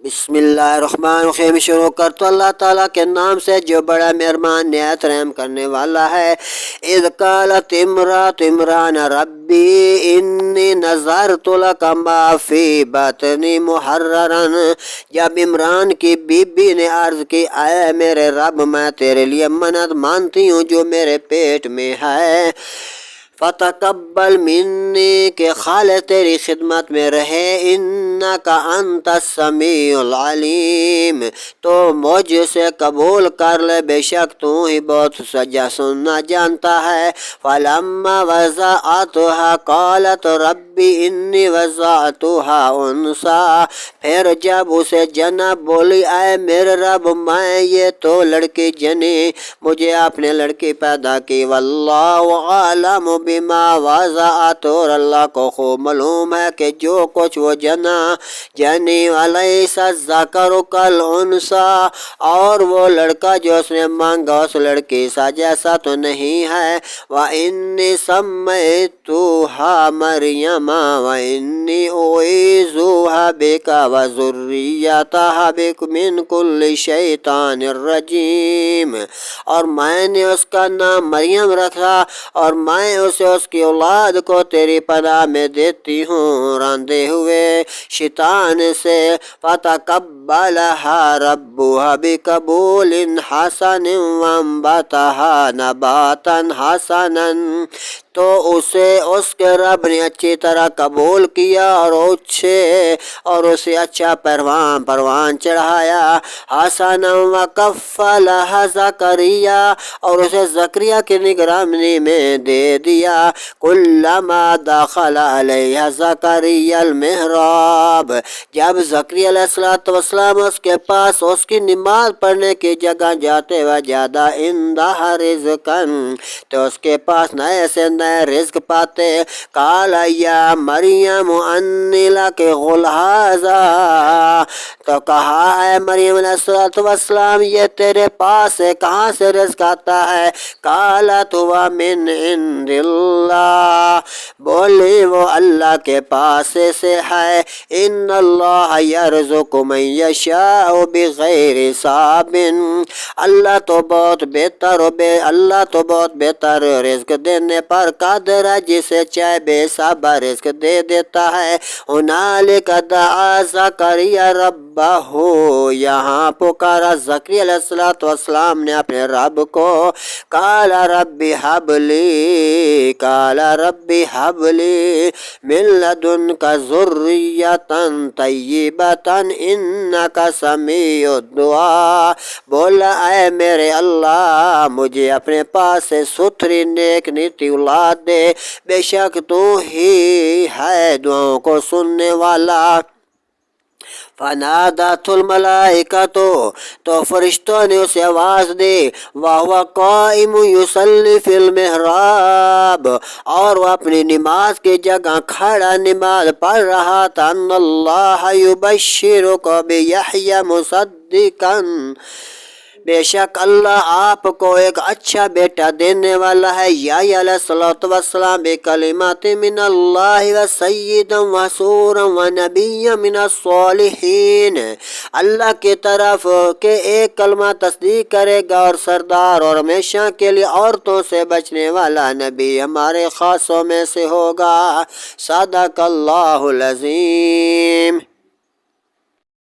بسم اللہ الرحمن الرحیم شروع کرتا اللہ تعالیٰ کے نام سے جو بڑا مہربان نہایت رحم کرنے والا ہے۔ اذ قالت امرأة عمران ربی انی نذرت لک ما فی بطنی محررا، جب عمران کی بی بی نے عرض کی اے میرے رب میں تیرے لیے منت مانتی ہوں جو میرے پیٹ میں ہے، فتقبل منی کہ خالص تیری خدمت میں رہے، انکا انت السمیع العلیم، تو مجھ سے قبول کر لے بے شک تو ہی بہت سجا سننا جانتا ہے۔ فلما وضعتها قالت ربی انی وضعتها انثی، پھر جب اسے جنا بولی اے میرے رب میں یہ تو لڑکی جنی، مجھے آپ نے لڑکی پیدا کی، واللہ عالم بما وضعت، اور اللہ کو خوب معلوم ہے کہ جو کچھ وہ جنی، ولیس الذکر کالانثی، اور وہ لڑکا جو اس نے مانگا اس لڑکی سا جیسا تو نہیں ہے، وانی سمیتها مریم وانی اعیذها بک وذریتها بک من کل شیطان الرجیم، اور میں نے اس کا نام مریم رکھا اور میں اسے اس کی اولاد کو تیری پناہ میں دیتی ہوں راندے ہوئے شیطان سے۔ فتقبلها ربها بقبول حسن وانبتها نباتا حسنا، تو اسے اس کے رب نے اچھی طرح قبول کیا اور اسے اچھا پروان چڑھایا، حسنا وکفلها زکریا، اور اسے زکریا کی نگرانی میں دے دیا، کلما دخل علیہ زکریا المحراب، جب زکریا علیہ السلام اس کے پاس اس کی نماز پڑھنے کی جگہ جاتے وجدہ عندہ رزقا، تو اس کے پاس نئے سے نئے رزق پاتے، قال یا مریم انی لک هذا، تو کہا اے مریم علیہ السلام یہ تیرے پاس ہے، کہاں سے رزق آتا ہے؟ قالت هو من عند اللہ، بولی وہ اللہ کے پاس سے ہے، ان اللہ یرزق من یشاء بغیر حساب، اللہ تو بہت بہتر رزق دینے پر قادر ہے، جسے چاہے بے حساب رزق دے دیتا ہے۔ ہنالک دعا زکریا ربہ، یہاں پکارا زکریا علیہ السلام نے اپنے رب کو، قال رب حب لی من لدنک ذریۃ طیبۃ انک سمیع الدعاء، بولا اے میرے اللہ مجھے اپنے پاس سے ستھری نیک نیتی اولاد دے، بے شک تو ہی ہے دعاؤں کو سننے والا۔ فنادت الملائکۃ، تو فرشتوں نے اسے آواز دی، وہو قائم یصلی فی المحراب، اور وہ اپنی نماز کی جگہ کھڑا نماز پڑھ رہا تھا، ان اللہ یبشرک بیحییٰ مصدقا، بے شک اللہ آپ کو ایک اچھا بیٹا دینے والا ہے، یحییٰ علیہ السلام بکلمات من اللہ وسیدا وحصورا ونبیا من الصالحین، اللہ کی طرف کے ایک کلمہ تصدیق کرے گا اور سردار اور ہمیشہ کے لیے عورتوں سے بچنے والا نبی ہمارے خاصوں میں سے ہوگا۔ صدق اللہ العظیم۔